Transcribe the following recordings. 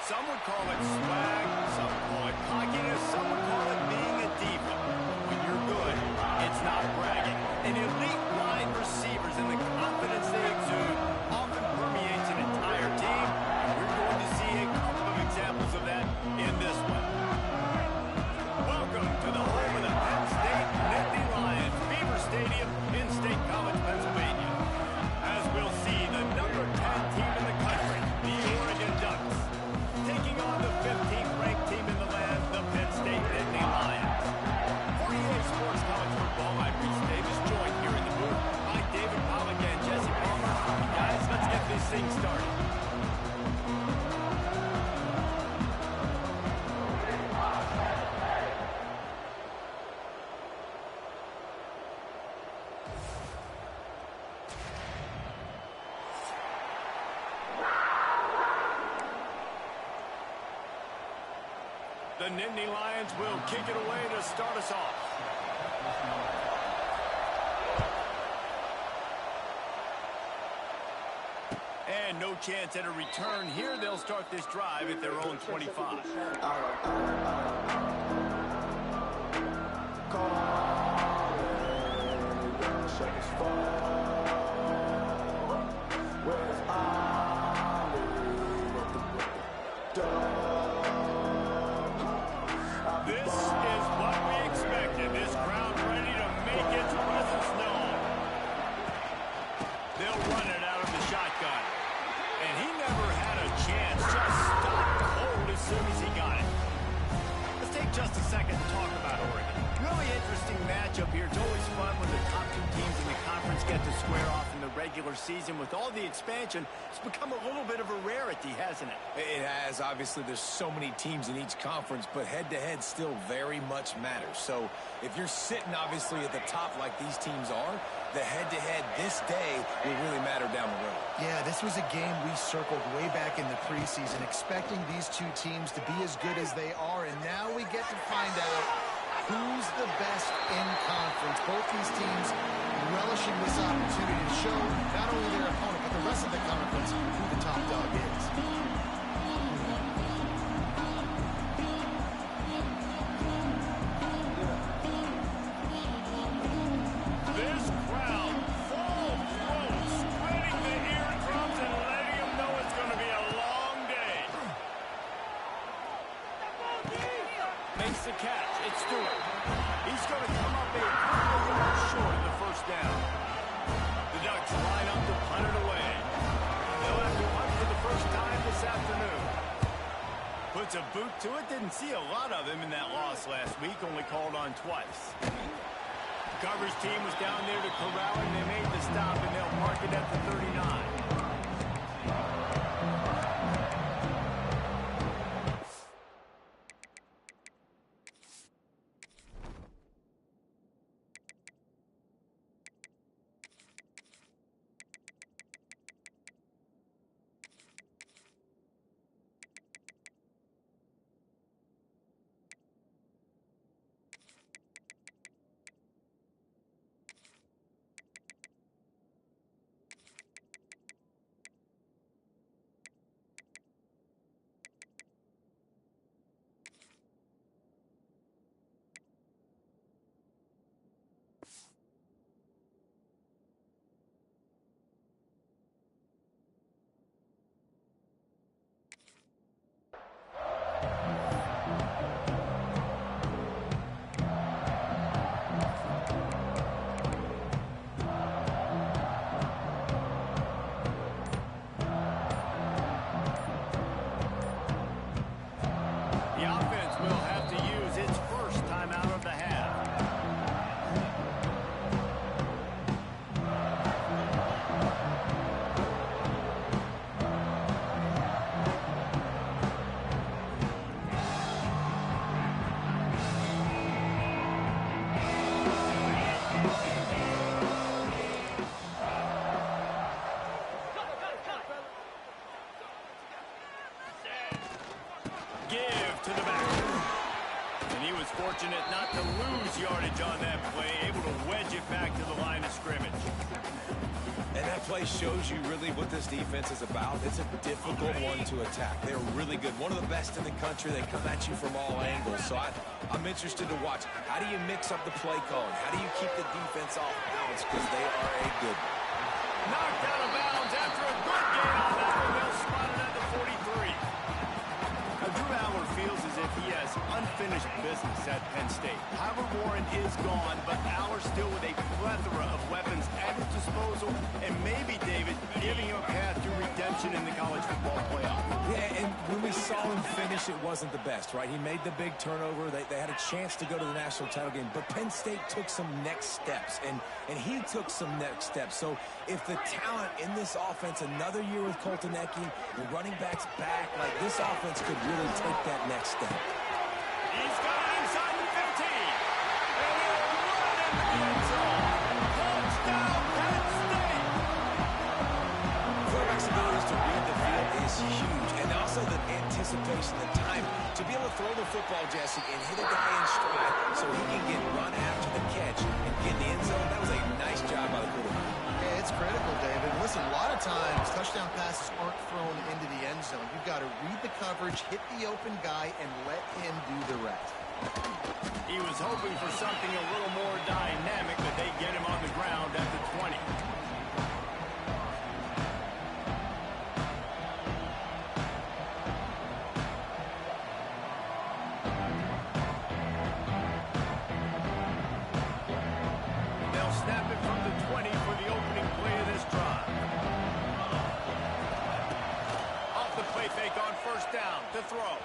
Some would call it swag, some call it cockiness, some would call it being a diva. When you're good, it's not bragging. And elite wide receivers and the confidence they exude often permeates an entire team. And we're going to see a couple of examples of that in this one. Welcome to the home of the Penn State Nittany Lions, Beaver Stadium in State College, Pennsylvania. As we'll see, the number 10 team in the country, the Oregon Ducks, taking on the 15th ranked team in the land, the Penn State Nittany Lions. For EA Sports College Football, I'm Reese Davis, joined here in the booth by David Pollock and Jesse Palmer. Guys, let's get this thing started. The Nittany Lions will kick it away to start us off. And no chance at a return here. They'll start this drive at their own 25. This is what we expected. This crowd ready to make its presence known. They'll run it out of the shotgun. And he never had a chance. Just stopped cold as soon as he got it. Let's take just a second to talk about Oregon. Really interesting matchup here. It's always fun when the top two teams in the conference get to square off in the regular season. With all the expansion, it's become a little bit of a rarity, hasn't it? It has. Obviously, there's so many teams in each conference, but head-to-head still very much matters. So if you're sitting, obviously, at the top like these teams are, the head-to-head this day will really matter down the road. Yeah, this was a game we circled way back in the preseason, expecting these two teams to be as good as they are, and now we get to find out who's the best in conference. Both these teams relishing this opportunity to show not only their opponent, but the rest of the conference who the top dog is. This crowd, full throat, spreading the eardrums and letting them know it's going to be a long day. Makes the catch. It's Stewart. He's going to come up a couple of yards short of the first down. The Ducks line up to punt it away. They'll have to punt for the first time this afternoon. Puts a boot to it. Didn't see a lot of him in that loss last week. Only called on twice. The coverage team was down there to corral him. They made the stop, and they'll mark it at the 39. Fortunate not to lose yardage on that play, able to wedge it back to the line of scrimmage. And that play shows you really what this defense is about. It's a difficult one to attack. They're really good. One of the best in the country. They come at you from all angles. So I'm interested to watch. How do you mix up the play calling? How do you keep the defense off balance? Because they are a good one. Knocked out of bounds after a good game on that one. They'll spot it at the 43. Now, Drew Howard feels as if he has unfinished business at Penn State. Howard Warren is gone, but Howard still with a plethora of weapons at his disposal, and maybe, David, giving him a path to redemption in the college football playoff. Yeah, and when we saw him finish, it wasn't the best, right? He made the big turnover. They had a chance to go to the national title game, but Penn State took some next steps, and he took some next steps. So if the talent in this offense, another year with Colton Ecke, the running backs back, like this offense could really take that next step. He's got it inside the 15. And he'll run into the end zone. Touchdown, Penn State. Quarterback's abilities to read the field is huge. And also the anticipation, the time to be able to throw the football, Jesse, and hit a guy in stride so he can get run after the catch and get in the end zone. That was a nice job by the quarterback. Yeah, it's critical, David. Listen, a lot of times touchdown passes aren't thrown into the end zone. You've got to read the coverage, hit the open guy, and let him do the rest. He was hoping for something a little more dynamic, but they get him on the ground at the 20. They'll snap it from the 20 for the opening play of this drive. Off the play fake on first down to throw.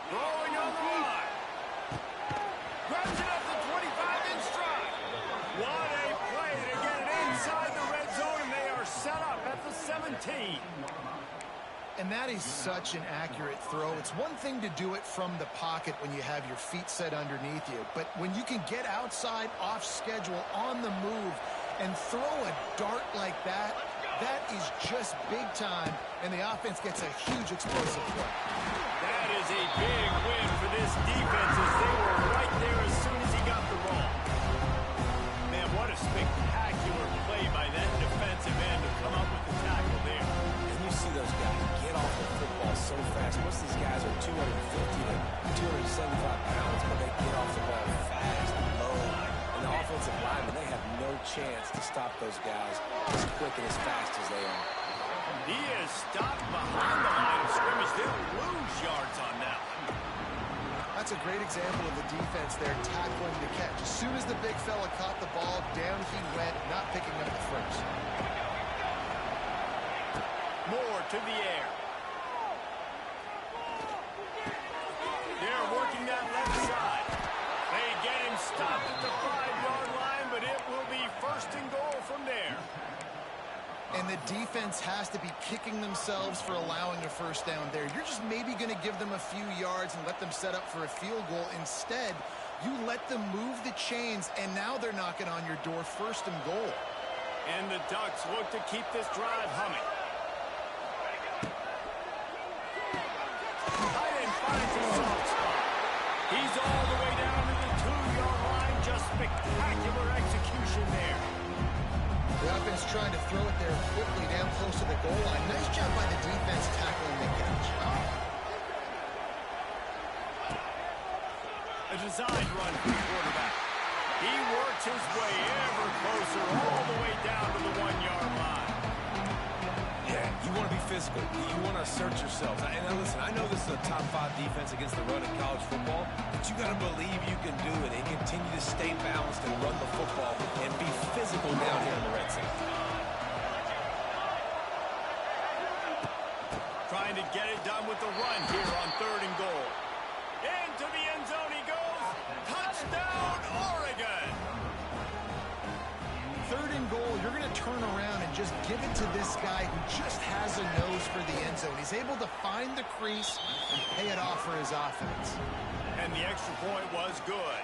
Throwing on the line. Grabs it up the 25 in stride. What a play to get it inside the red zone, and they are set up at the 17. And that is such an accurate throw. It's one thing to do it from the pocket when you have your feet set underneath you, but when you can get outside, off schedule, on the move, and throw a dart like that, that is just big time, and the offense gets a huge explosive play. That is a big win for this defense as they were right there as soon as he got the ball. Man, what a spectacular play by that defensive end to come up with the tackle there. And you see those guys get off the football so fast. Most of these guys are 250 to 275 pounds, but they get off the ball fast, low. And the offensive linemen, they have no chance to stop those guys as quick and as fast as they are. He is stopped behind the line of scrimmage. They'll lose yards on that one. That's a great example of the defense there tackling the catch. As soon as the big fella caught the ball, down he went, not picking up the first. Moore to the air. They're working that left side. They get him stopped at the 5-yard line, but it will be first and goal from there. And the defense has to be kicking themselves for allowing a first down there. You're just maybe going to give them a few yards and let them set up for a field goal. Instead, you let them move the chains, and now they're knocking on your door, first and goal. And the Ducks look to keep this drive humming. Tight end finds a soft spot. He's all the way down to the 2-yard line. Just spectacular execution there. The offense trying to throw it there quickly down close to the goal line. Nice job by the defense tackling the catch. A designed run for the quarterback. He works his way ever closer all the way down to the 1-yard line. Yeah, you want to be physical. You want to assert yourselves. And listen, I know this is a top 5 defense against the run in college football, but you got to believe you can do it and continue to stay balanced and run the football and be physical down here in the red zone. Trying to get it done with the run here on 3rd and goal. Into the end zone he goes. Touchdown, Oregon! 3rd and goal, you're going to turn around and just give it to this guy who just has a nose for the end zone. He's able to find the crease and pay it off for his offense. And the extra point was good.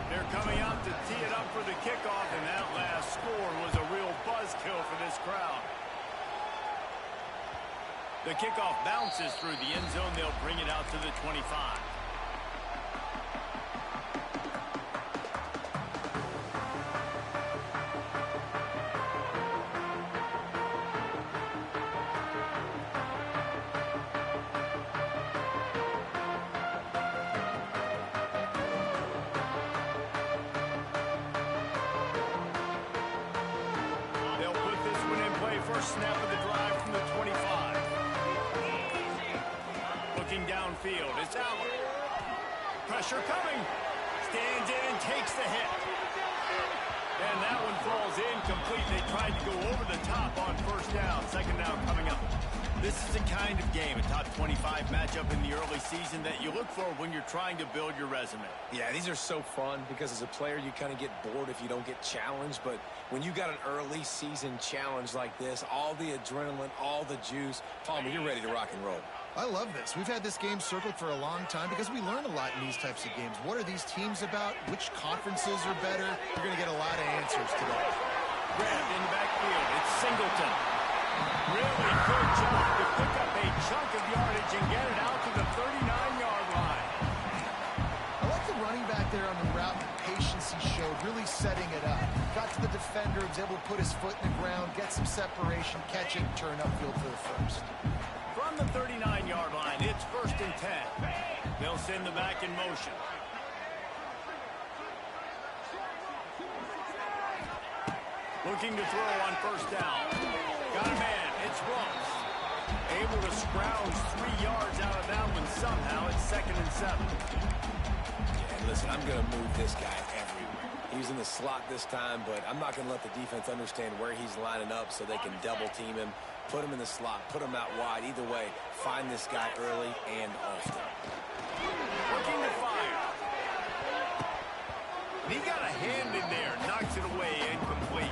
They're coming out to tee it up for the kickoff, and that last score was a real buzzkill for this crowd. The kickoff bounces through the end zone. They'll bring it out to the 25. Looking downfield, it's Allen. Pressure coming. Stands in and takes the hit. And that one falls incomplete. They tried to go over the top on first down. Second down coming up. This is the kind of game, a top 25 matchup in the early season, that you look for when you're trying to build your resume. Yeah, these are so fun because as a player, you kind of get bored if you don't get challenged. But when you got an early season challenge like this, all the adrenaline, all the juice, Palmer, you're ready to rock and roll. I love this. We've had this game circled for a long time because we learn a lot in these types of games. What are these teams about? Which conferences are better? You're going to get a lot of answers today. Grabbed in the backfield. It's Singleton. Really good job to pick up a chunk of yardage and get it out to the 39-yard line. I like the running back there on the route, the patience he showed, really setting it up. Got to the defender, was able to put his foot in the ground, get some separation, catch it, and turn upfield for the first. From the 39-yard line, it's 1st and 10. They'll send the back in motion. Looking to throw on first down. Got a man. It's Ross. Able to scrounge 3 yards out of that one somehow. It's 2nd and 7. Yeah, listen, I'm going to move this guy everywhere. He's in the slot this time, but I'm not going to let the defense understand where he's lining up so they can double team him, put him in the slot, put him out wide. Either way, find this guy early and often. Looking to fire. He got a hand in there. Knocks it away. Incomplete.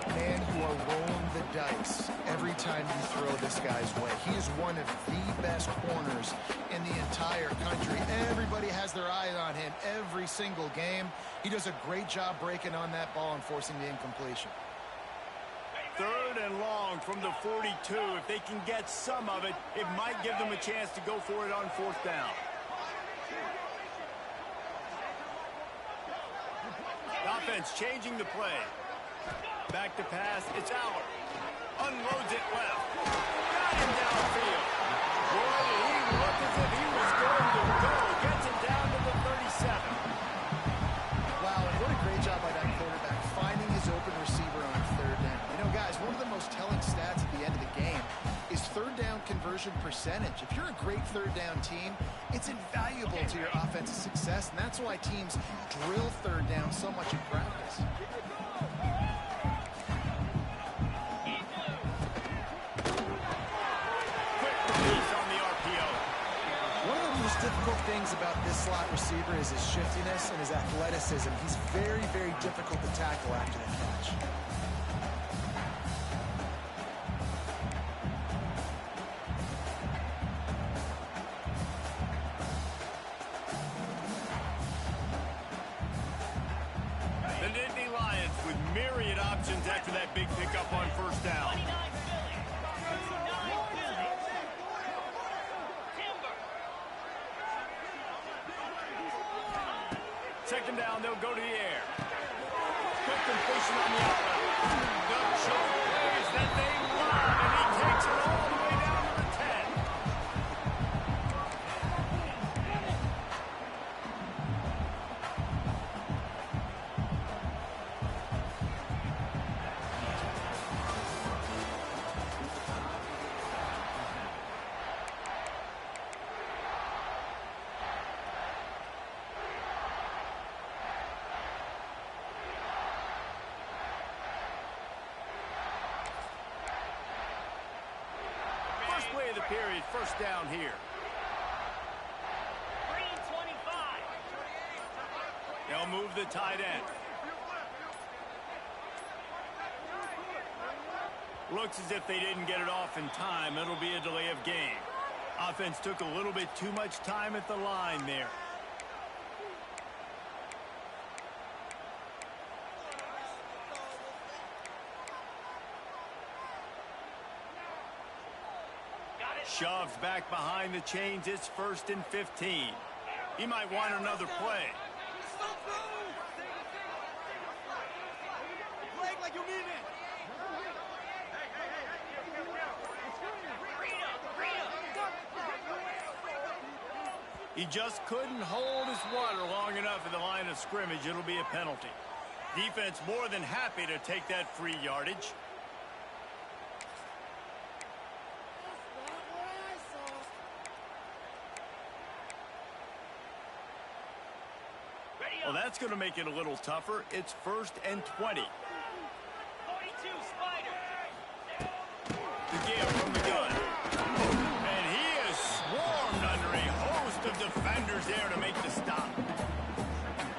Man, you are rolling the dice every time you throw this guy's way. He is one of the best corners in the entire country. Everybody has their eye on him every single game. He does a great job breaking on that ball and forcing the incompletion. 3rd and long from the 42. If they can get some of it, it might give them a chance to go for it on 4th down. Offense changing the play. Back to pass. It's Allen. Unloads it left. Got him downfield. Boy, he looked as if he was going to go. Gets it down to the 37. Wow, and what a great job by that quarterback, finding his open receiver on 3rd down. You know, guys, one of the most telling stats at the end of the game is 3rd down conversion percentage. If you're a great 3rd down team, it's invaluable to your offensive success, and that's why teams drill 3rd down so much in practice. Difficult things about this slot receiver is his shiftiness and his athleticism. He's very, very difficult to tackle after the catch. The Nittany Lions with myriad options after that big pickup on first down. Second down, they'll go to the air. Quick completion on the outlet. The choke plays that they love, and he takes it all the way down to the 10. Play of the period, first down here. 3:25. They'll move the tight end. Looks as if they didn't get it off in time. It'll be a delay of game. Offense took a little bit too much time at the line there. Shoves back behind the chains. It's 1st and 15. He might want another play. Like you mean it. He just couldn't hold his water long enough at the line of scrimmage. It'll be a penalty. Defense more than happy to take that free yardage. Well, that's going to make it a little tougher. It's 1st and 20. 42, Spider. The give from the gun. And he is swarmed under a host of defenders there to make the stop.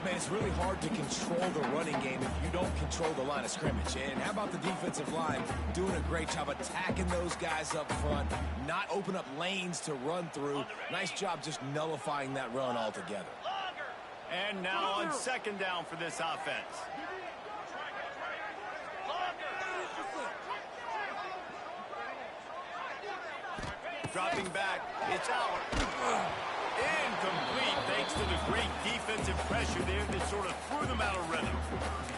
Man, it's really hard to control the running game if you don't control the line of scrimmage. And how about the defensive line doing a great job attacking those guys up front, not open up lanes to run through. Nice job just nullifying that run altogether. And now on 2nd down for this offense. Dropping back, it's out. Incomplete thanks to the great defensive pressure there that sort of threw them out of rhythm.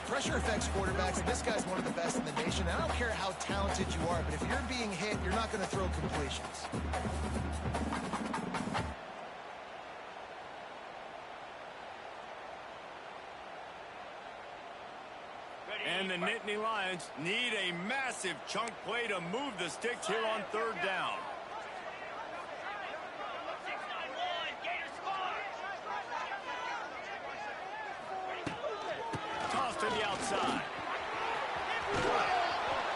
Pressure affects quarterbacks, and this guy's one of the best in the nation. I don't care how talented you are, but if you're being hit, you're not going to throw completions. And the Nittany Lions need a massive chunk play to move the sticks here on 3rd down. 6-9-1, Gators score. Toss to the outside.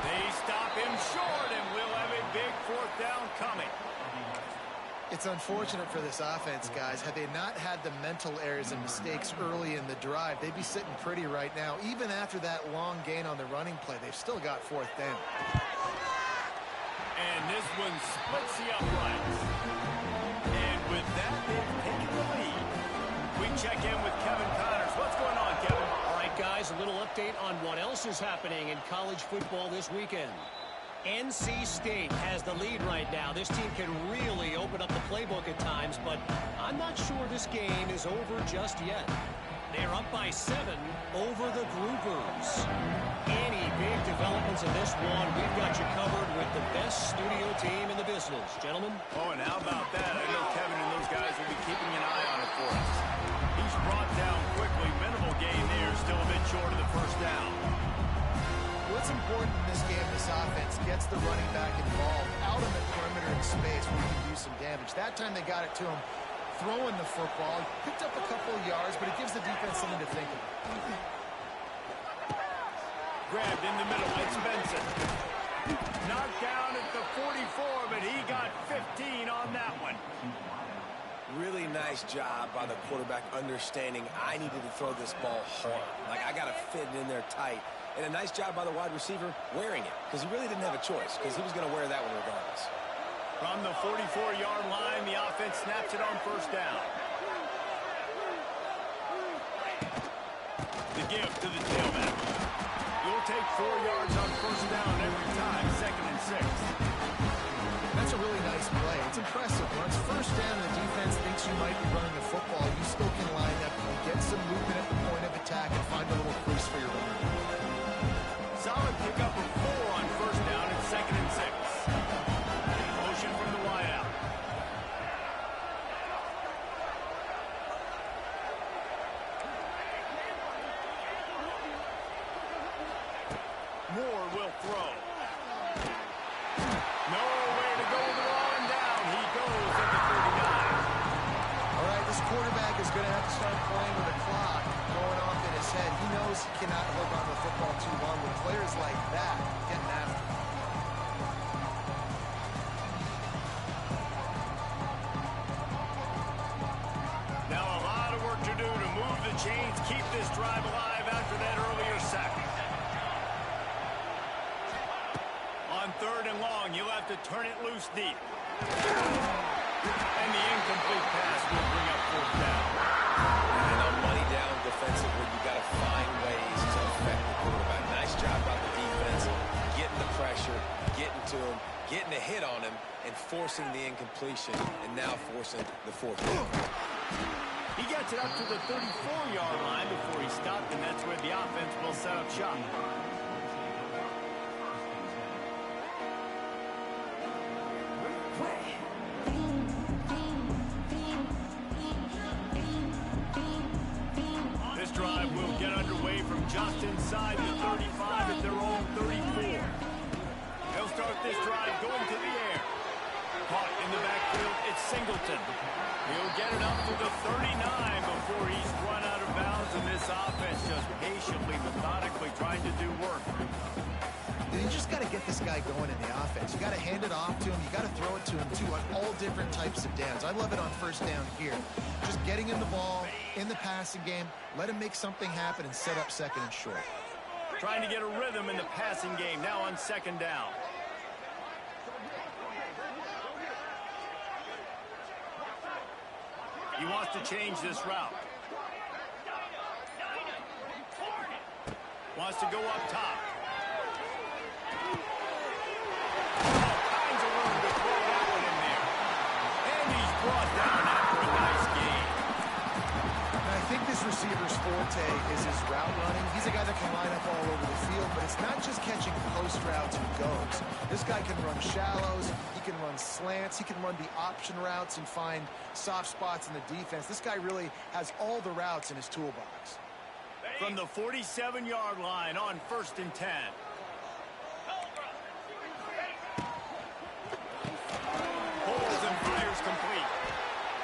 They stop him short, and we'll have a big 4th down coming. It's unfortunate for this offense, guys. Had they not had the mental errors and mistakes early in the drive, they'd be sitting pretty right now. Even after that long gain on the running play, they've still got 4th down. And this one splits the uprights. And with that, they've taken the lead. We check in with Kevin Connors. What's going on, Kevin? All right, guys, a little update on what else is happening in college football this weekend. NC State has the lead right now. This team can really open up the playbook at times, but I'm not sure this game is over just yet. They're up by 7 over the Groupers. Any big developments in this one, we've got you covered with the best studio team in the business. Gentlemen? Oh, and how about that? I know Kevin and those guys will be keeping an eye on it for us. He's brought down quickly. Minimal gain there. Still a bit short of the 1st down. What's important in this game, this offense gets the running back involved out on the perimeter in space where he can do some damage. That time they got it to him throwing the football. He picked up a couple of yards, but it gives the defense something to think about. Grabbed in the middle. It's Benson. Knocked down at the 44, but he got 15 on that one. Really nice job by the quarterback understanding I needed to throw this ball hard. Like, I got to fit it in there tight. And a nice job by the wide receiver wearing it, because he really didn't have a choice, because he was going to wear that one regardless. From the 44-yard line, the offense snaps it on 1st down. The give to the tailback. You'll take 4 yards on 1st down every time, 2nd and 6. That's a really nice play. It's impressive. Once 1st down and the defense thinks you might be running the football, you still can line up and get some movement at the point of attack and find a little crease for your running. Solid pickup of 4 on 1st down and 2nd and 6. Motion from the wideout. Moore will throw. Nowhere to go with the ball and down. He goes at the 39. All right, this quarterback is going to have to start playing with a clock going off in his head. He knows he cannot hold on to the football too long with players like that getting after him. Now a lot of work to do to move the chains, keep this drive alive after that earlier sack. On 3rd and long, you'll have to turn it loose deep. And the incomplete pass will bring up 4th down. And on money down defensively, you got to find ways to affect the quarterback. Nice job by the defense, getting the pressure, getting to him, getting a hit on him, and forcing the incompletion, and now forcing the 4th down. He gets it up to the 34-yard line before he stopped, and that's where the offense will set up shop. This drive will get underway from just inside the 35 at their own 34. They'll start this drive going to the air. Caught in the backfield, it's Singleton. He'll get it up to the 39 before he's run out of bounds, and this offense just patiently, methodically trying to do work. You just got to get this guy going in the offense. You got to hand it off to him. You got to throw it to him, too, on all different types of downs. I love it on first down here. Just getting him the ball in the passing game, let him make something happen and set up second and short. Trying to get a rhythm in the passing game now on second down. He wants to change this route. Wants to go up top. All kinds of room to throw that one in there. And he's brought down after a nice gain. I think this receiver's forte is his route running. He's a guy that can line up all over the field, but it's not just catching post routes and goes. This guy can run shallows, he can run slants, he can run the option routes and find soft spots in the defense. This guy really has all the routes in his toolbox. From the 47-yard line on 1st and 10. Holds and fires complete.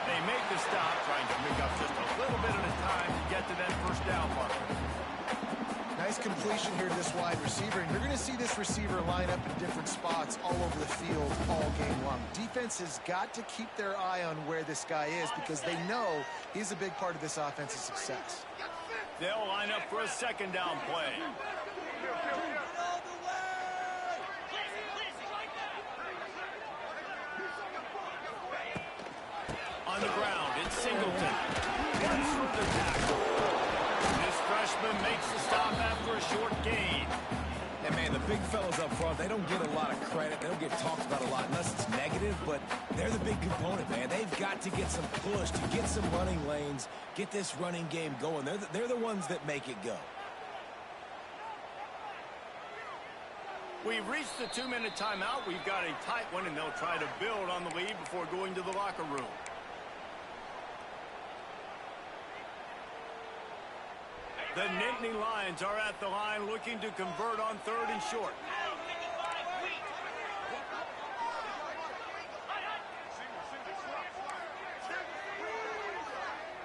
They make the stop, trying to make up just a little bit at a time to get to that first down marker. Nice completion here to this wide receiver, and you're going to see this receiver line up in different spots all over the field all game long. Defense has got to keep their eye on where this guy is because they know he's a big part of this offense's success. They'll line up for a second down play. On the ground, it's Singleton. Runs through the tackle. This freshman makes the stop after a short gain. And, man, the big fellas up front, they don't get a lot of credit. They don't get talked about a lot unless it's negative, but they're the big component, man. They've got to get some push, to get some running lanes, get this running game going. They're the ones that make it go. We've reached the 2-minute timeout. We've got a tight one, and they'll try to build on the lead before going to the locker room. The Nittany Lions are at the line looking to convert on 3rd and short.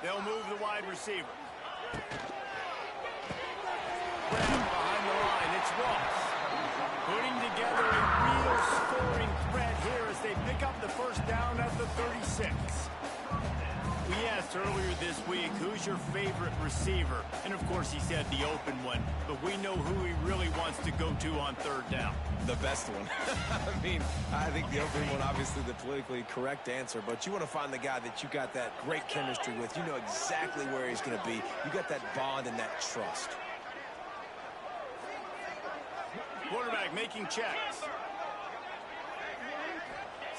They'll move the wide receiver. Grabbed behind the line, it's Ross. Putting together a real scoring threat here as they pick up the first down at the 36. We asked earlier this week, who's your favorite receiver? And, of course, he said the open one. But we know who he really wants to go to on 3rd down. The best one. I mean, I think the open one, obviously the politically correct answer, but you want to find the guy that you got that great chemistry with. You know exactly where he's going to be. You got that bond and that trust. Quarterback making checks.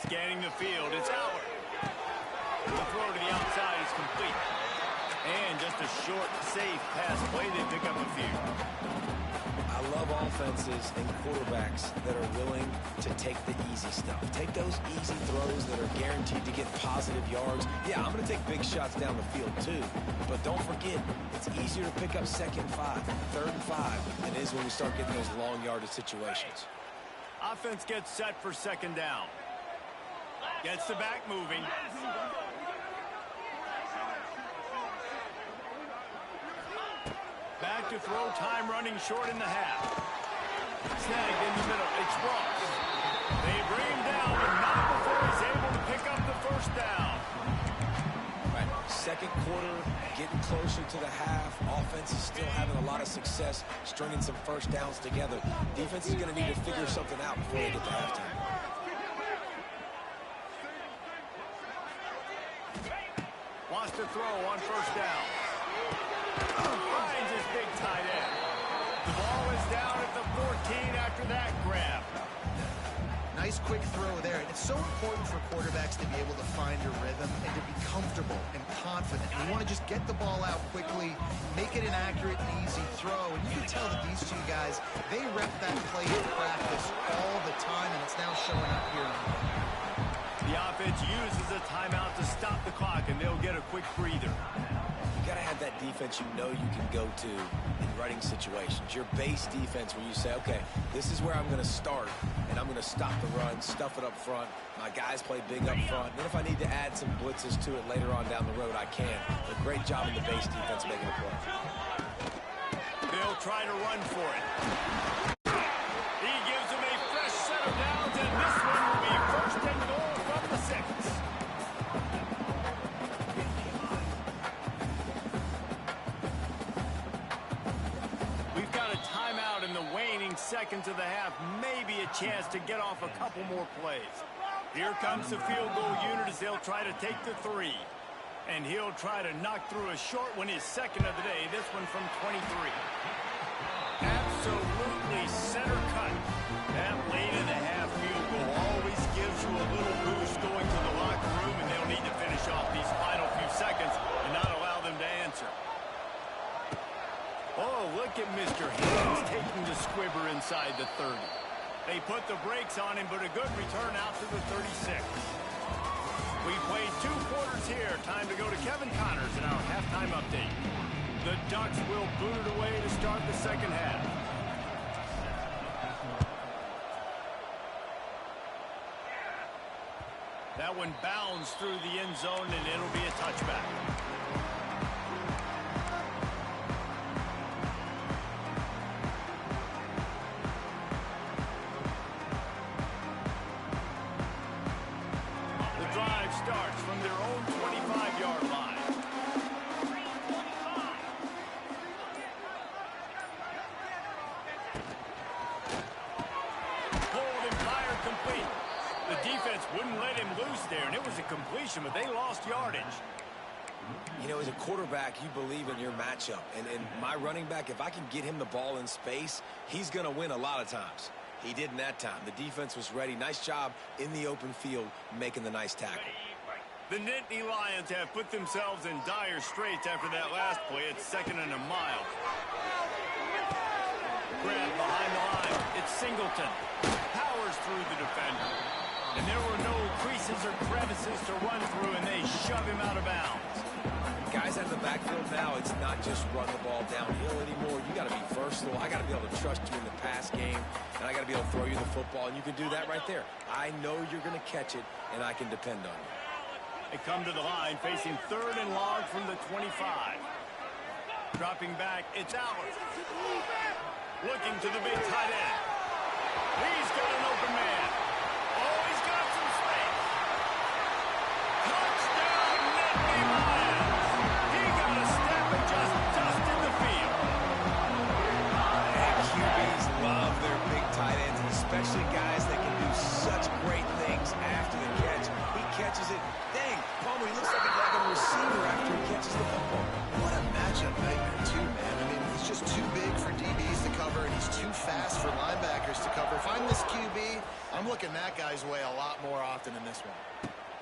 Scanning the field, it's Howard. The throw to the outside is complete. And just a short, safe pass play. They pick up a few. I love offenses and quarterbacks that are willing to take the easy stuff. Take those easy throws that are guaranteed to get positive yards. Yeah, I'm going to take big shots down the field too. But don't forget, it's easier to pick up 2nd and 5, 3rd and 5 than it is when we start getting those long yardage situations. Offense gets set for 2nd down. Gets the back moving. Back to throw, time running short in the half. Snagged in the middle, it's Ross. They bring him down, but not before he's able to pick up the first down. Right, 2nd quarter, getting closer to the half. Offense is still having a lot of success stringing some first downs together. Defense is going to need to figure something out before they get to halftime. Wants to throw on 1st down. Finds his big tight end. The ball is down at the 14 after that grab. Nice quick throw there. And it's so important for quarterbacks to be able to find a rhythm and to be comfortable and confident. And you want to just get the ball out quickly, make it an accurate and easy throw. And you can tell that these two guys, they rep that play in practice all the time, and it's now showing up here. The offense uses a timeout to stop the clock, and they'll get a quick breather. You got to have that defense you know you can go to in running situations. Your base defense where you say, okay, this is where I'm going to start, and I'm going to stop the run, stuff it up front. My guys play big up front. Then if I need to add some blitzes to it later on down the road, I can. But great job in the base defense making a play. They'll try to run for it. He gives them a fresh set of downs, and this one will be first and goal from the 6. We've got a timeout in the waning seconds of the half. Maybe a chance to get off a couple more plays. Here comes the field goal unit as they'll try to take the 3. And he'll try to knock through a short one, his second of the day. This one from 23. Absolutely center cut. That late in the half field goal always gives you a little boost going to the locker room, and they'll need to finish off these final few seconds and not allow them to answer. Oh, look at Mr. Higgins taking the squibber inside the 30. They put the brakes on him, but a good return out to the 36. We played 2 quarters here. Time to go to Kevin Connors in our halftime update. The Ducks will boot it away to start the second half. That one bounds through the end zone, and it'll be a touchback. Starts from their own 25-yard line. Pulled and fired complete. The defense wouldn't let him loose there, and it was a completion, but they lost yardage. You know, as a quarterback, you believe in your matchup. And my running back, if I can get him the ball in space, he's going to win a lot of times. He did in that time. The defense was ready. Nice job in the open field making the nice tackle. The Nittany Lions have put themselves in dire straits after that last play. It's 2nd and a mile. Grab behind the line. It's Singleton. Powers through the defender. And there were no creases or crevices to run through, and they shove him out of bounds. Guys out of the backfield now, it's not just run the ball downhill anymore. You got to be versatile. I got to be able to trust you in the pass game, and I got to be able to throw you the football, and you can do that right there. I know you're going to catch it, and I can depend on you. They come to the line, facing 3rd and long from the 25. Dropping back, it's Allen. Looking to the big tight end. He's got an open man. Oh, he's got some space. Touchdown, Nittany Lions. He got a step and just dusted the field. And QBs love their big tight ends, especially guys that can do such great things after the catch. He catches it. Dang, Palmer, he looks like a receiver after he catches the football. What a matchup nightmare, too, man. I mean, he's just too big for DBs to cover, and he's too fast for linebackers to cover. If I'm this QB, I'm looking that guy's way a lot more often in this one.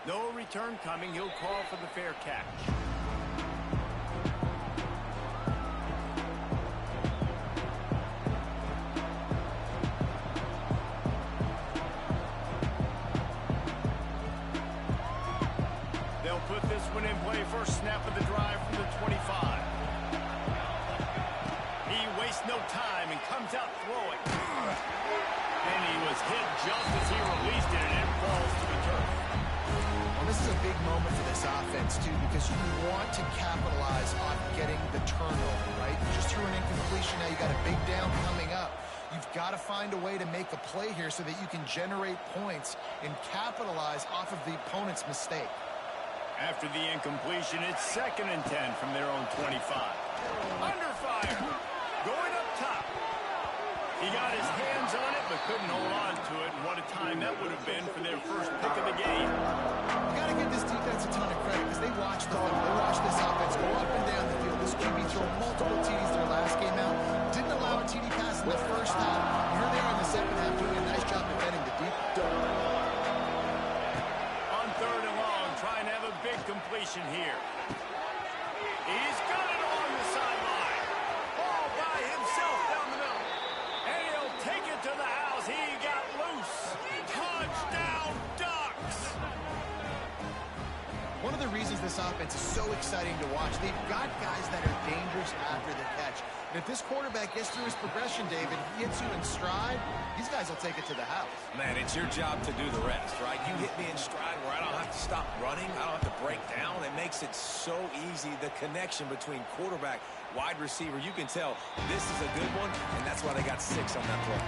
No return coming. He'll call for the fair catch. They'll put this one in play. First snap of the drive from the 25. He wastes no time and comes out throwing. And he was hit just as he released it, and it falls to the turf. Well, this is a big moment for this offense, too, because you want to capitalize on getting the turnover, right? You just threw an incompletion. Now you got a big down coming up. You've got to find a way to make a play here so that you can generate points and capitalize off of the opponent's mistake. After the incompletion, it's 2nd and 10 from their own 25. Under fire. Going up top. He got his hands on it, but couldn't hold on to it. And what a time that would have been for their first pick of the game. You got to give this defense a ton of credit because they watched the film. They watched this offense go up and down the field. This QB threw multiple TDs their last game out. Didn't allow a TD pass in the first half. Here they are in the second half doing a nice job defending the deep. On 3rd and long, trying to have a big completion here. He's got it along the sideline. All by himself down the middle. And he'll take it to the house. He got loose. Touchdown, Ducks. One of the reasons this offense is so exciting to watch, they've got guys that are dangerous after the catch. And if this quarterback gets through his progression, David, gets you in stride, these guys will take it to the house. Man, it's your job to do the rest, right? You hit me in stride where I don't have to stop running. I don't have to break down. It makes it so easy. The connection between quarterback, wide receiver, you can tell this is a good one, and that's why they got 6 on that play.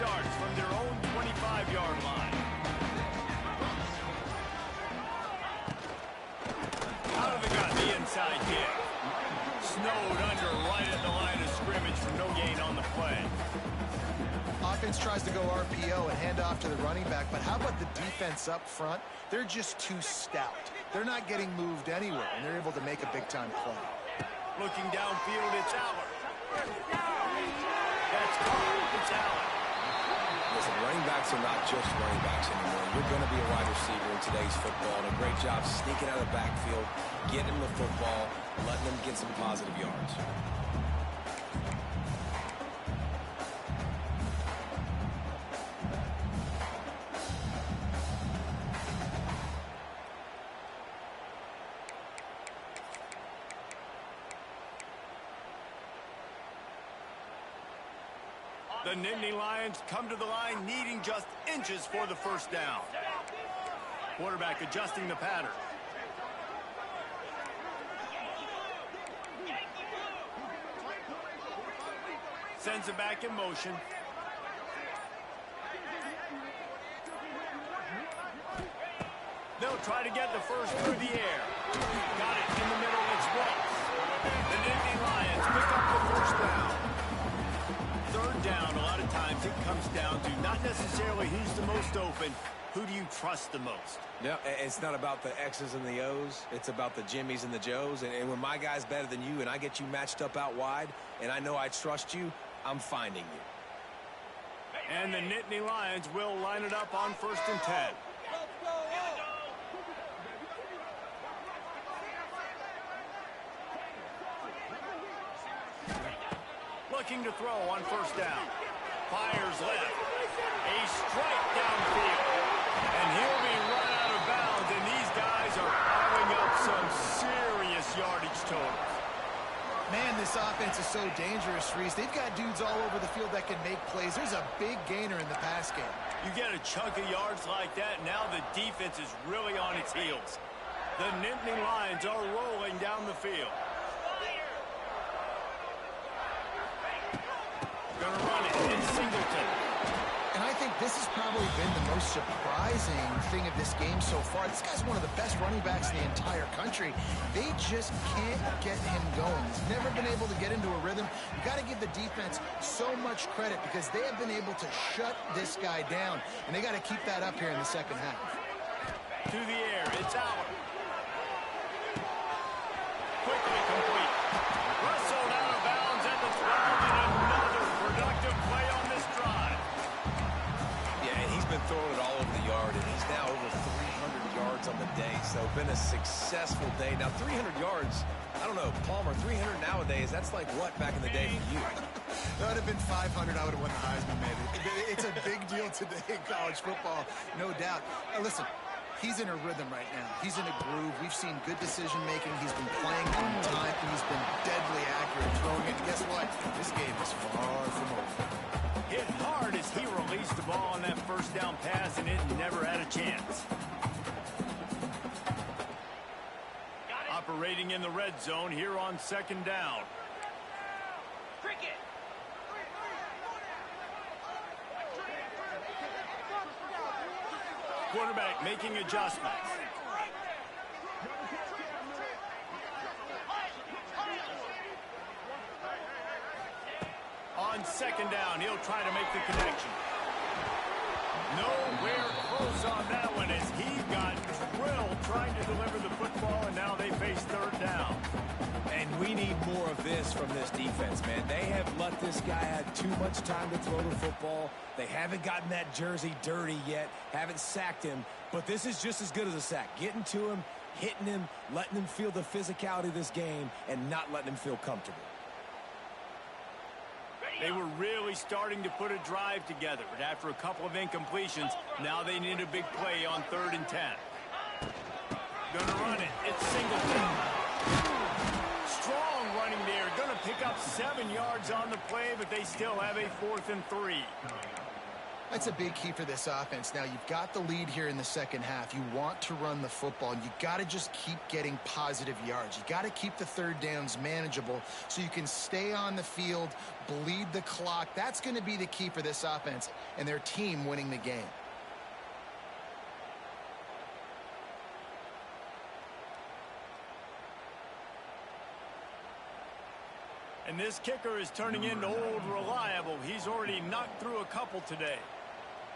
Starts from their own 25-yard line. Out of the gun, the inside kick. Snowed under right at the line of scrimmage for no gain on the play. Offense tries to go RPO and hand off to the running back, but how about the defense up front? They're just too stout. They're not getting moved anywhere, and they're able to make a big-time play. Looking downfield, it's Aller. That's caught. It's Aller. Listen, running backs are not just running backs anymore. You're going to be a wide receiver in today's football. And a great job sneaking out of the backfield, getting the football, letting them get some positive yards. The Nittany Lions come to the line needing just inches for the first down. Quarterback adjusting the pattern. Sends it back in motion. They'll try to get the first through the air. Got it in the middle. It's Ross. The Nittany Lions pick up the first down. Third down, a lot of times it comes down to not necessarily who's the most open, who do you trust the most? Yeah, it's not about the X's and the O's. It's about the Jimmies and the Joes. And when my guy's better than you and I get you matched up out wide and I know I trust you, I'm finding you. And the Nittany Lions will line it up on 1st and 10. Looking to throw on 1st down. Fires left. A strike downfield. And he'll be run out of bounds. And these guys are piling up some serious yardage totals. Man, this offense is so dangerous, Reese. They've got dudes all over the field that can make plays. There's a big gainer in the pass game. You get a chunk of yards like that, now the defense is really on its heels. The Nittany Lions are rolling down the field. Gonna run it in Singleton. And I think this has probably been the most surprising thing of this game so far. This guy's one of the best running backs in the entire country. They just can't get him going. He's never been able to get into a rhythm. You got to give the defense so much credit because they have been able to shut this guy down. And they got to keep that up here in the second half. To the air, it's Aller. Quickly complete. Wrestled out of bounds at the 12, and another productive play on this drive. Yeah, and he's been throwing it all over the yard, and he's now over 300 yards on the day. So been a successful day. Now 300 yards, I don't know, Palmer, 300 nowadays, that's like what back in the day for you? That would have been 500. I would have won the Heisman, maybe. It's a big deal today in college football, no doubt. Listen, he's in a rhythm right now. He's in a groove. We've seen good decision-making. He's been playing on time. He's been deadly accurate throwing it. And guess what? This game is far from over. Hit hard as he released the ball on that first down pass, and it never had a chance. Operating in the red zone here on 2nd down. Cricket. Quarterback making adjustments. On 2nd down, he'll try to make the connection. Nowhere close on that one as he got drilled trying to deliver the football, and now they face 3rd down. And we need more of this from this defense, man. They have let this guy have too much time to throw the football. They haven't gotten that jersey dirty yet, haven't sacked him. But this is just as good as a sack. Getting to him, hitting him, letting him feel the physicality of this game, and not letting him feel comfortable. They were really starting to put a drive together, but after a couple of incompletions, now they need a big play on 3rd and 10. Gonna run it. It's Singleton. Strong running there. Gonna pick up 7 yards on the play, but they still have a 4th and 3. That's a big key for this offense. Now, you've got the lead here in the second half. You want to run the football, and you got to just keep getting positive yards. You got to keep the 3rd downs manageable so you can stay on the field, bleed the clock. That's going to be the key for this offense and their team winning the game. And this kicker is turning into old reliable. He's already knocked through a couple today.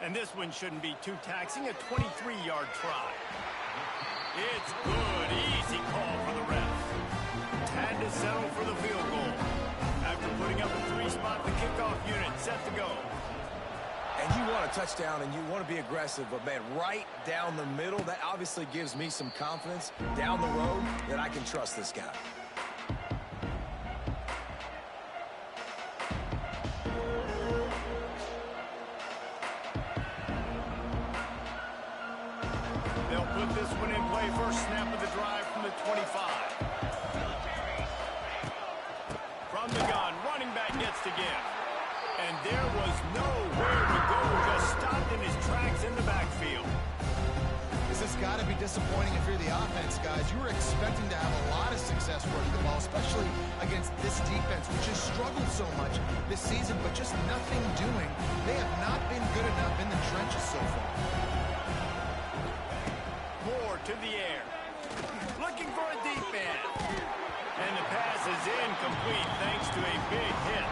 And this one shouldn't be too taxing, a 23-yard try. It's good. Easy call for the refs. Had to settle for the field goal. After putting up a 3-spot, the kickoff unit set to go. And you want a touchdown and you want to be aggressive, but, man, right down the middle, that obviously gives me some confidence down the road that I can trust this guy. They'll put this one in play. First snap of the drive from the 25. From the gun, running back gets to give. And there was nowhere to go. Just stopped in his tracks in the backfield. This has got to be disappointing if you're the offense, guys. You were expecting to have a lot of success running the ball, especially against this defense, which has struggled so much this season, but just nothing doing. They have not been good enough in the trenches so far. Moore to the air. Looking for a deep end. And the pass is incomplete thanks to a big hit.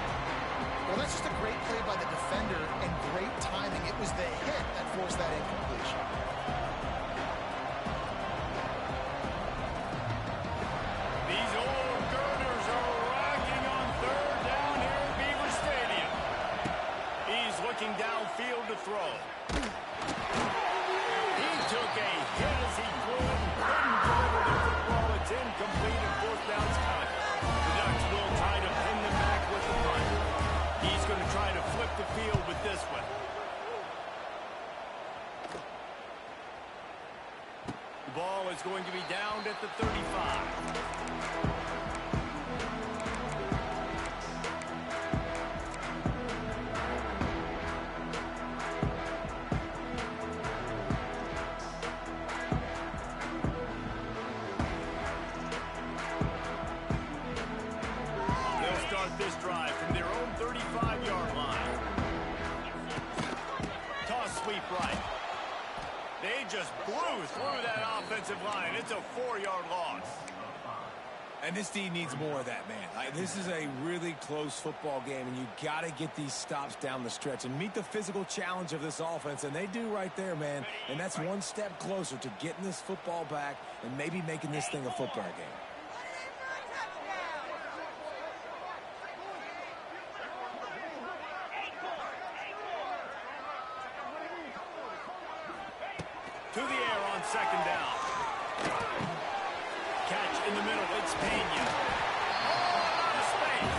Well, that's just a great play by the defender and great timing. It was the hit that forced that incompletion. These old girders are rocking on 3rd down here at Beaver Stadium. He's looking downfield to throw. He took a hit as he threw it and couldn't deliver the football. It's incomplete and 4th down's cut. The Ducks will try to pin them back with the punt. He's going to try to flip the field with this one. The ball is going to be downed at the 35. This drive from their own 35-yard line. Toss sweep right. They just blew through that offensive line. It's a 4-yard loss. And this team needs more of that, man. This is a really close football game, and you got to get these stops down the stretch and meet the physical challenge of this offense, and they do right there, man. And that's one step closer to getting this football back and maybe making this thing a football game. To the air on 2nd down. Catch in the middle. It's Pena. Oh, out of space.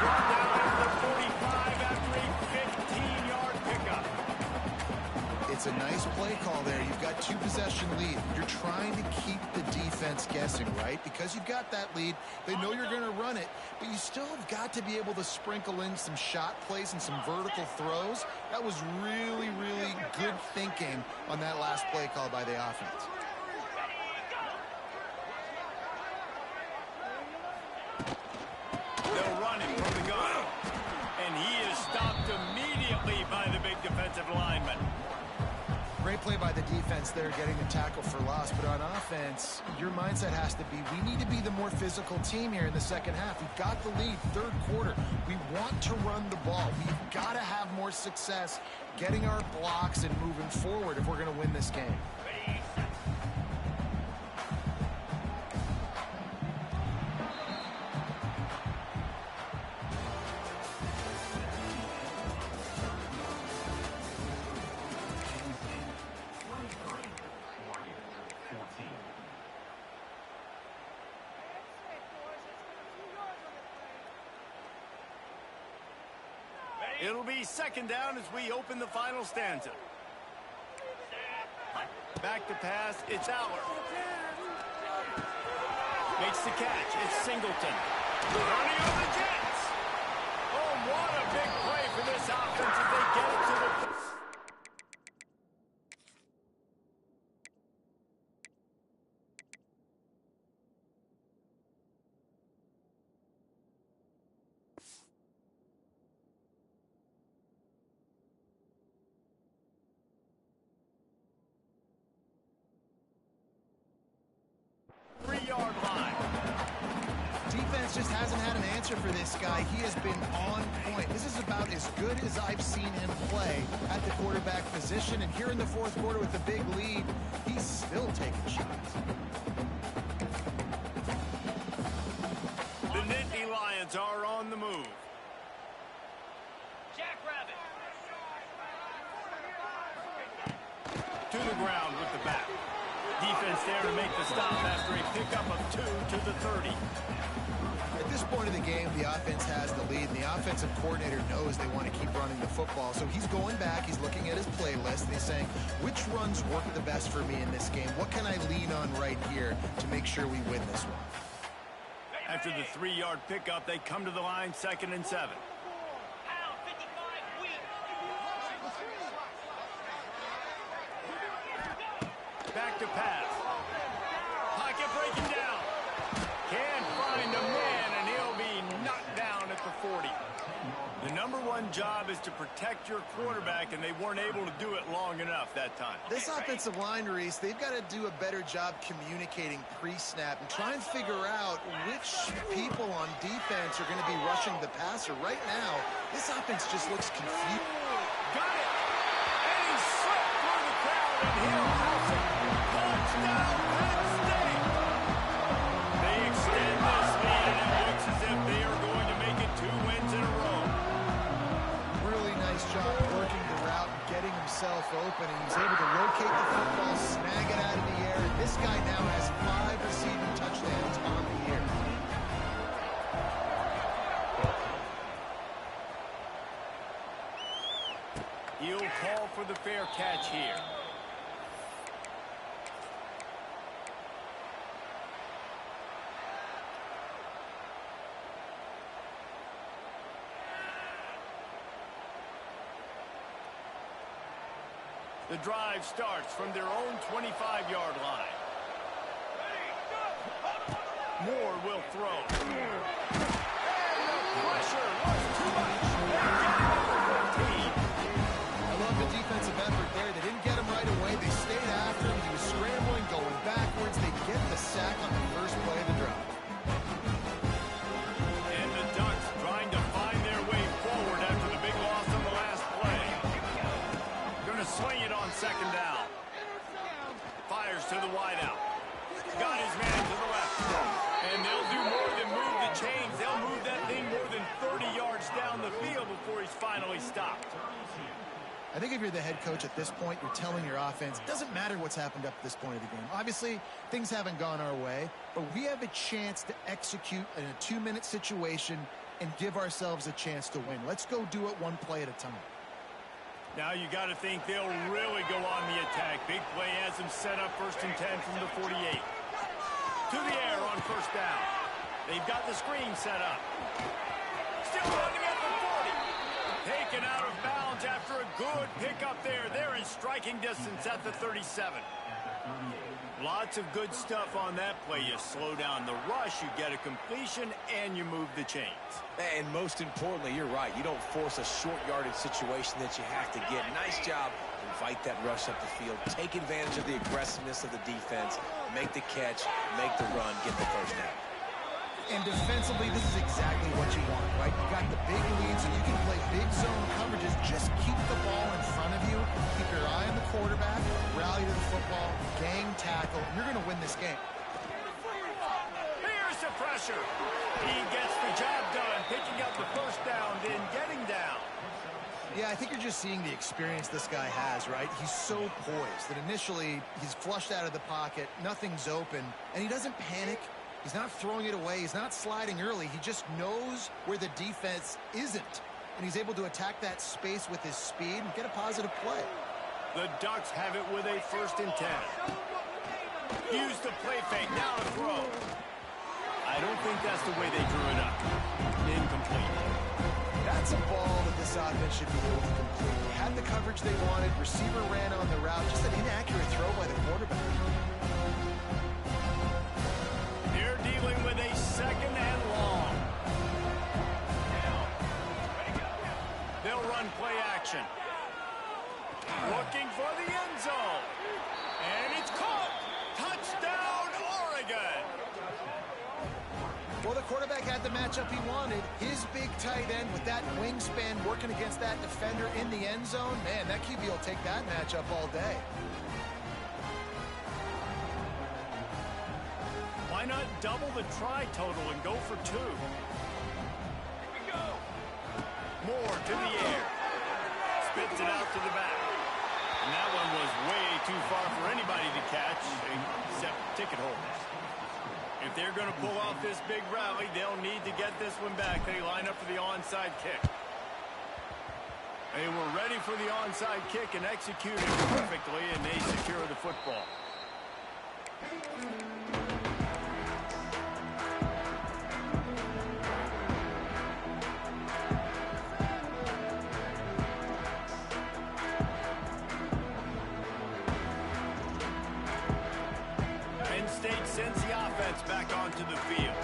Brought down at the 45 after a 15-yard pickup. It's a nice play call there. You've got 2-possession lead. You're trying to keep the defense guessing, right? Because you've got that lead. They know you're going to run it, but you still have got to be able to sprinkle in some shot plays and some vertical throws. That was really, really good thinking on that last play call by the offense. They'll run him from the gun. And he is stopped immediately by the big defensive lineman. Great play by the defense there, getting the tackle for loss. But on offense, your mindset has to be, we need to be the more physical team here in the second half. We've got the lead, 3rd quarter. We want to run the ball. We've got to have more success getting our blocks and moving forward if we're going to win this game. It'll be second down as we open the final stanza. Back to pass, it's Aller. Makes the catch, it's Singleton. Running on the Jets. Oh, what a big play for this offense as they get it to the... 3-yard line. Defense just hasn't had an answer for this guy. He has been on point. This is about as good as I've seen him play at the quarterback position. And here in the fourth quarter with the big lead, he's still taking shots. The Nittany Lions are on the move. Jackrabbit. To the ground with the back. Defense there to make the stop after a pickup of 2 to the 30. At this point of the game, the offense has the lead, and the offensive coordinator knows they want to keep running the football. So he's going back, he's looking at his playlist, and he's saying, which runs work the best for me in this game? What can I lean on right here to make sure we win this one? After the 3-yard pickup, they come to the line 2nd and 7. Pound 55 weak. Back to pass. Pocket breaking down. Can't find a man, and he'll be knocked down at the 40. The #1 job is to protect your quarterback, and they weren't able to do it long enough that time. This offensive line, Reese, they've got to do a better job communicating pre-snap and try and figure out which people on defense are going to be rushing the passer. Right now, this offense just looks confused. Got it! And he slipped through the crowd, and he'll house it. Touchdown, Penn State! They extend this lead, and it looks as if they are going to make it 2 wins in a row. Really nice job working the route and getting himself open, and he's able to locate the football, snag it out of the air, and this guy now has 5 receiving touchdowns on the year. He'll call for the fair catch here. The drive starts from their own 25-yard line. Moore will throw. And the pressure was too much. I love the defensive effort there. They didn't get him right away. They stayed after him. He was scrambling, going backwards. They get the sack on the first play of the drive. And the Ducks trying to find their way forward after the big loss on the last play. Going to swing it on 2nd down. Fires to the wideout. Got his man to the left. And they'll do more than move the chains. They'll move that thing more than 30 yards down the field before he's finally stopped. I think if you're the head coach at this point, you're telling your offense, it doesn't matter what's happened up to this point of the game. Obviously, things haven't gone our way, but we have a chance to execute in a 2-minute situation and give ourselves a chance to win. Let's go do it one play at a time. Now you got to think they'll really go on the attack. Big play has them set up 1st and 10 from the 48. To the air on 1st down. They've got the screen set up. Still running at the 40. Taken out of bounds after a good pickup there. They're in striking distance at the 37. Lots of good stuff on that play. You slow down the rush, you get a completion, and you move the chains. And most importantly, you're right. You don't force a short yardage situation that you have to get. Nice job. Invite that rush up the field. Take advantage of the aggressiveness of the defense. Make the catch, make the run, get the first down. And defensively, this is exactly what you want, right? You got the big lead, so you can play big zone coverages. Just keep the ball in front of you. Keep your eye on the quarterback. Rally to the football. Gang tackle. You're going to win this game. Here's the pressure. He gets the job done, picking up the 1st down, then getting down. Yeah, I think you're just seeing the experience this guy has, right? He's so poised that initially he's flushed out of the pocket, nothing's open, and he doesn't panic. He's not throwing it away. He's not sliding early. He just knows where the defense isn't. and he's able to attack that space with his speed and get a positive play. The Ducks have it with a 1st and 10. Use the play fake. Now to throw. I don't think that's the way they drew it up. Incomplete. That's a ball that this offense should be able to complete. They had the coverage they wanted. Receiver ran on the route. Just an inaccurate throw by the quarterback. They're dealing with a 2nd and long. They'll run play action. Looking for the end zone. And it's caught. Touchdown, Oregon. Well, the quarterback had the matchup he wanted. His big tight end with that wingspan working against that defender in the end zone. Man, that QB will take that matchup all day. Why not double the try total and go for 2? More to the air. Spits it out to the back. And that one was way too far for anybody to catch, except ticket holders. If they're going to pull off this big rally, they'll need to get this one back. They line up for the onside kick. They were ready for the onside kick and executed perfectly, and they secure the football. Sends the offense back onto the field.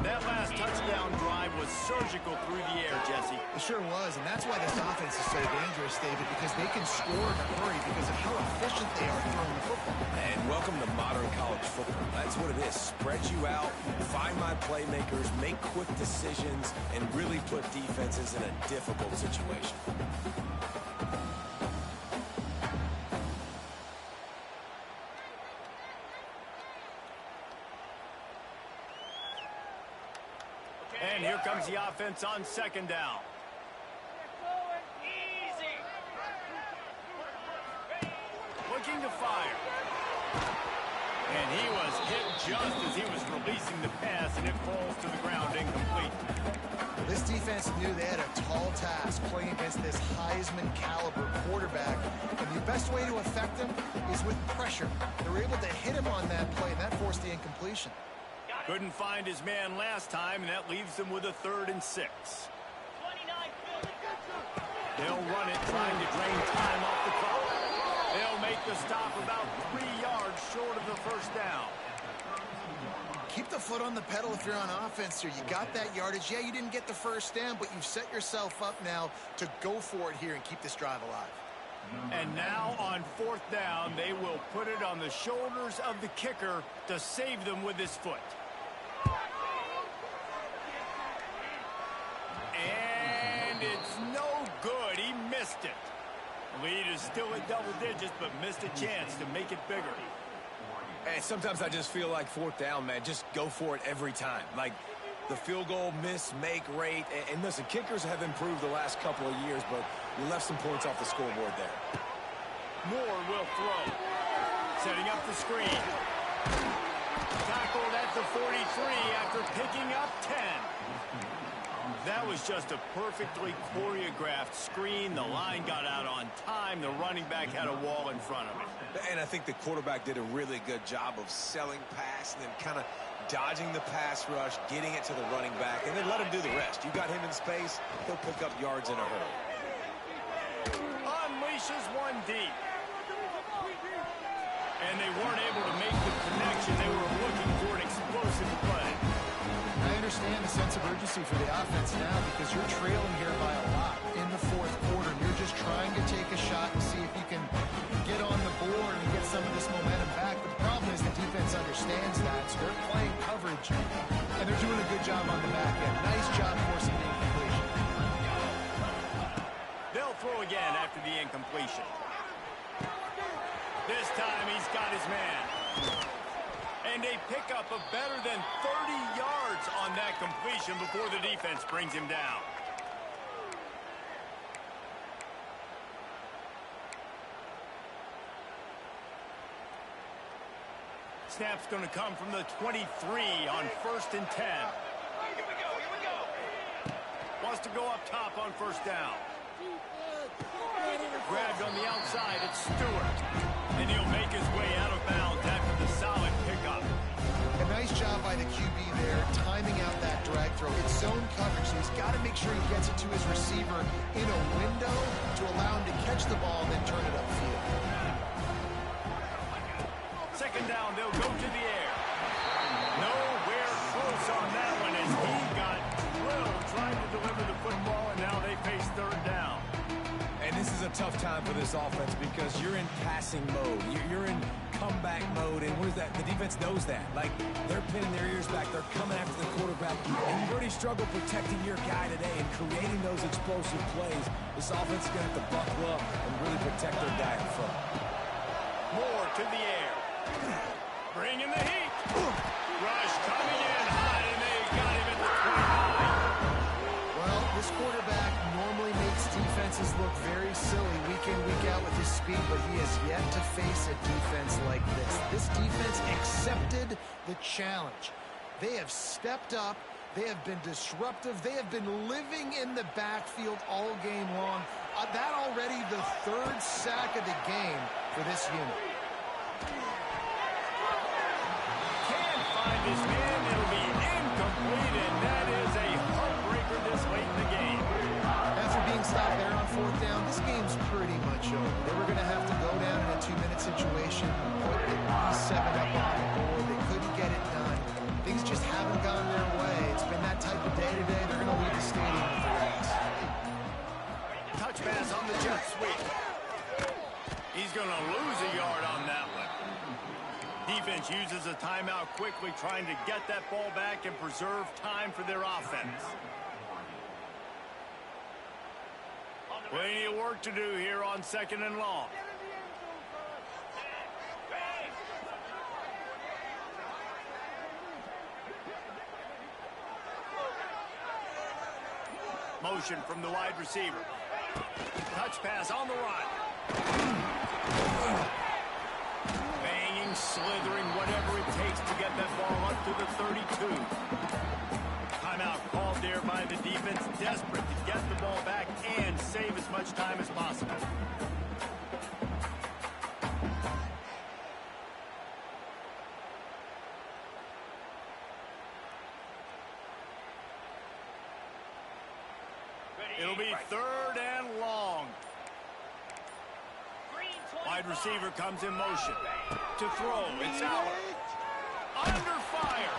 That last touchdown drive was surgical through the air, Jesse. It sure was, and that's why this offense is so dangerous, David, because they can score in a hurry because of how efficient they are throwing the football. And welcome to modern college football. That's what it is. Spread you out, find my playmakers, make quick decisions, and really put defenses in a difficult situation. And here comes the offense on 2nd down. Easy. Looking to fire. And he was hit just as he was releasing the pass, and it falls to the ground incomplete. This defense knew they had a tall task playing against this Heisman caliber quarterback, and the best way to affect him is with pressure. They were able to hit him on that play, and that forced the incompletion. Couldn't find his man last time, and that leaves them with a 3rd and 6. 29 They'll run it, trying to drain time off the clock. They'll make the stop about 3 yards short of the 1st down. Keep the foot on the pedal if you're on offense here. You got that yardage. Yeah, you didn't get the 1st down, but you've set yourself up now to go for it here and keep this drive alive. And now on 4th down, they will put it on the shoulders of the kicker to save them with his foot. And it's no good. He missed it. The lead is still at double digits, but missed a chance to make it bigger. And sometimes I just feel like 4th down, man, just go for it every time. Like the field goal miss-make rate. And listen, kickers have improved the last couple of years, but we left some points off the scoreboard there. Moore will throw. Setting up the screen. Tackled at the 43 after picking up 10. That was just a perfectly choreographed screen. The line got out on time. The running back had a wall in front of it. And I think the quarterback did a really good job of selling pass and then kind of dodging the pass rush, getting it to the running back, and then let him do the rest. You got him in space, he'll pick up yards in a hurry. Unleashes one deep. And they weren't able to make the connection. They were looking for an explosive play. I understand the sense of urgency for the offense now because you're trailing here by a lot in the 4th quarter. And you're just trying to take a shot and see if you can get on the board and get some of this momentum back. But the problem is the defense understands that, so they're playing coverage, and they're doing a good job on the back end. Nice job forcing the incompletion. They'll throw again after the incompletion. This time he's got his man. And they pick up a better than 30 yards on that completion before the defense brings him down. Snap's going to come from the 23 on 1st and 10. Here we go. Wants to go up top on first down. Grabbed on the outside, it's Stewart. And he'll make his way out of bounds after the solid pickup. A nice job by the QB there, timing out that drag throw. It's zone coverage, so he's got to make sure he gets it to his receiver in a window to allow him to catch the ball and then turn it upfield. Second down, they'll go to the air. Nowhere close on that one as he got drilled trying to deliver the football, and now they face third down. And this is a tough time for this offense because you're in passing mode. You're in comeback mode, and what is that? The defense knows that. Like, they're pinning their ears back. They're coming after the quarterback. And you've already struggled protecting your guy today and creating those explosive plays. This offense is going to have to buckle up and really protect their guy in front. Moore to the air. Bringing the heat. Rush coming in high, and they got him at the 29. Well, this quarterback normally makes defenses look very silly week in, week out with his speed, but he has yet to face a defense like this. This defense accepted the challenge. They have stepped up. They have been disruptive. They have been living in the backfield all game long. That already the third sack of the game for this unit. Can't find his man. It'll be incomplete, and that is a heartbreaker this late in the game. After being stopped there on fourth down, this game's pretty much over. They were going to have to go down in a 2-minute situation, put at least 7 up on the board. They couldn't get it done. Things just haven't gone their way. It's been that type of day today. They're going to leave the stadium with the loss. Touch pass on the jet sweep. He's going to lose a yard on that one. Defense uses a timeout quickly, trying to get that ball back and preserve time for their offense. Plenty of work to do here on second and long. Motion from the wide receiver. Touch pass on the run. Banging, slithering, whatever it takes to get that ball up to the 32. Timeout called there by the defense, desperate to get the ball back and save as much time as possible. It'll be third and long. Wide receiver comes in motion. To throw, it's Aller. Under fire.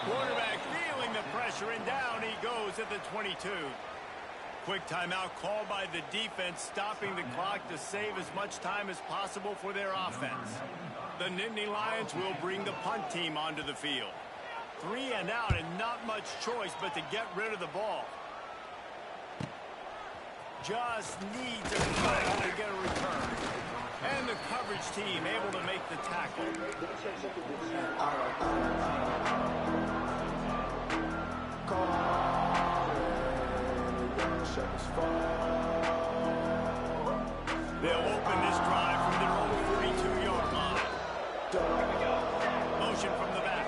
Quarterback feeling the pressure, and down he goes at the 22. Quick timeout called by the defense, stopping the clock to save as much time as possible for their offense. The Nittany Lions will bring the punt team onto the field. 3 and out, and not much choice but to get rid of the ball. Just needs a tackle to get a return. And the coverage team able to make the tackle. They'll open this drive from their own 42-yard line. Motion from the back.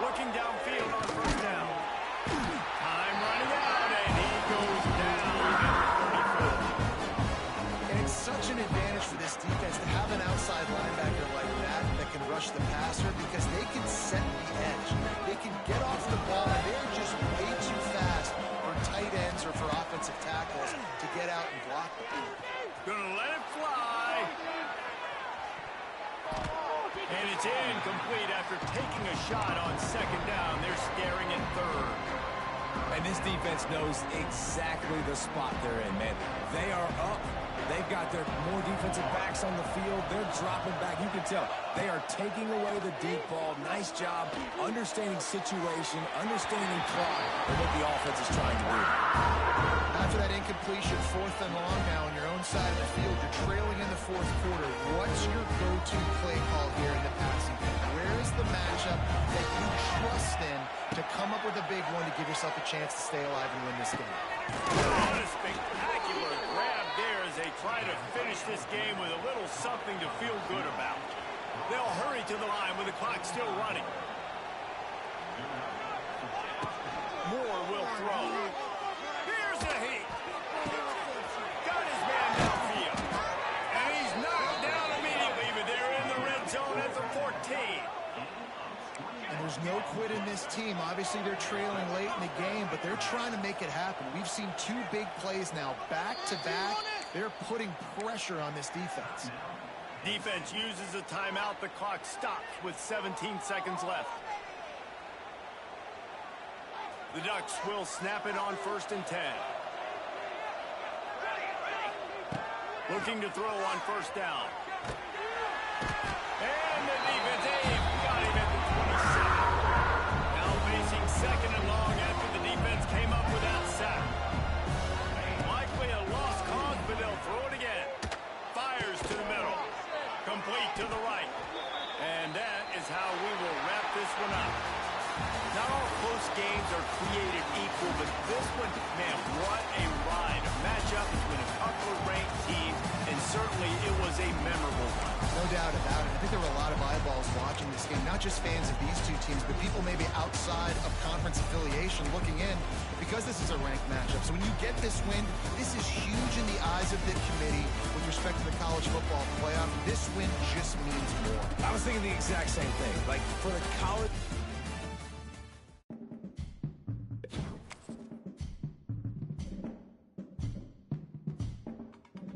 Looking downfield on first down. Time running out, and he goes down at 34. And it's such an advantage for this defense to have an outside linebacker like that can rush the passer because they can set the edge. They can get off the ball, and they're just way too fast for tight ends or for offensive tackles to get out and block them. Gonna let it fly. And it's incomplete after taking a shot on second down. They're staring at third. And this defense knows exactly the spot they're in, man. They are up. They've got their more defensive backs on the field. They're dropping back. You can tell they are taking away the deep ball. Nice job understanding situation, understanding clock, and what the offense is trying to do. After that incompletion, fourth and long now on your own side of the field, you're trailing in the fourth quarter. What's your go-to play call here in the passing game? Where is the matchup that you trust in to come up with a big one to give yourself a chance to stay alive and win this game? What a spectacular grab there as they try to finish this game with a little something to feel good about. They'll hurry to the line with the clock still running. Moore will throw. There's no quit in this team. Obviously, they're trailing late in the game, but they're trying to make it happen. We've seen 2 big plays now, back-to-back. They're putting pressure on this defense. Defense uses a timeout. The clock stops with 17 seconds left. The Ducks will snap it on 1st and 10. Looking to throw on 1st down. And the defense got him at the 27. Now facing 2nd and long after the defense came up with that sack. Likely a lost cause, but they'll throw it again. Fires to the middle. Complete to the right. And that is how we will wrap this one up. Not all close games are created equal, but this one, man, what a ride. A matchup between a couple of ranked teams, and certainly it was a memorable one. No doubt about it. I think there were a lot of eyeballs watching this game, not just fans of these 2 teams, but people maybe outside of conference affiliation looking in, because this is a ranked matchup. So when you get this win, this is huge in the eyes of the committee with respect to the college football playoff. This win just means more. I was thinking the exact same thing. Like, for the college...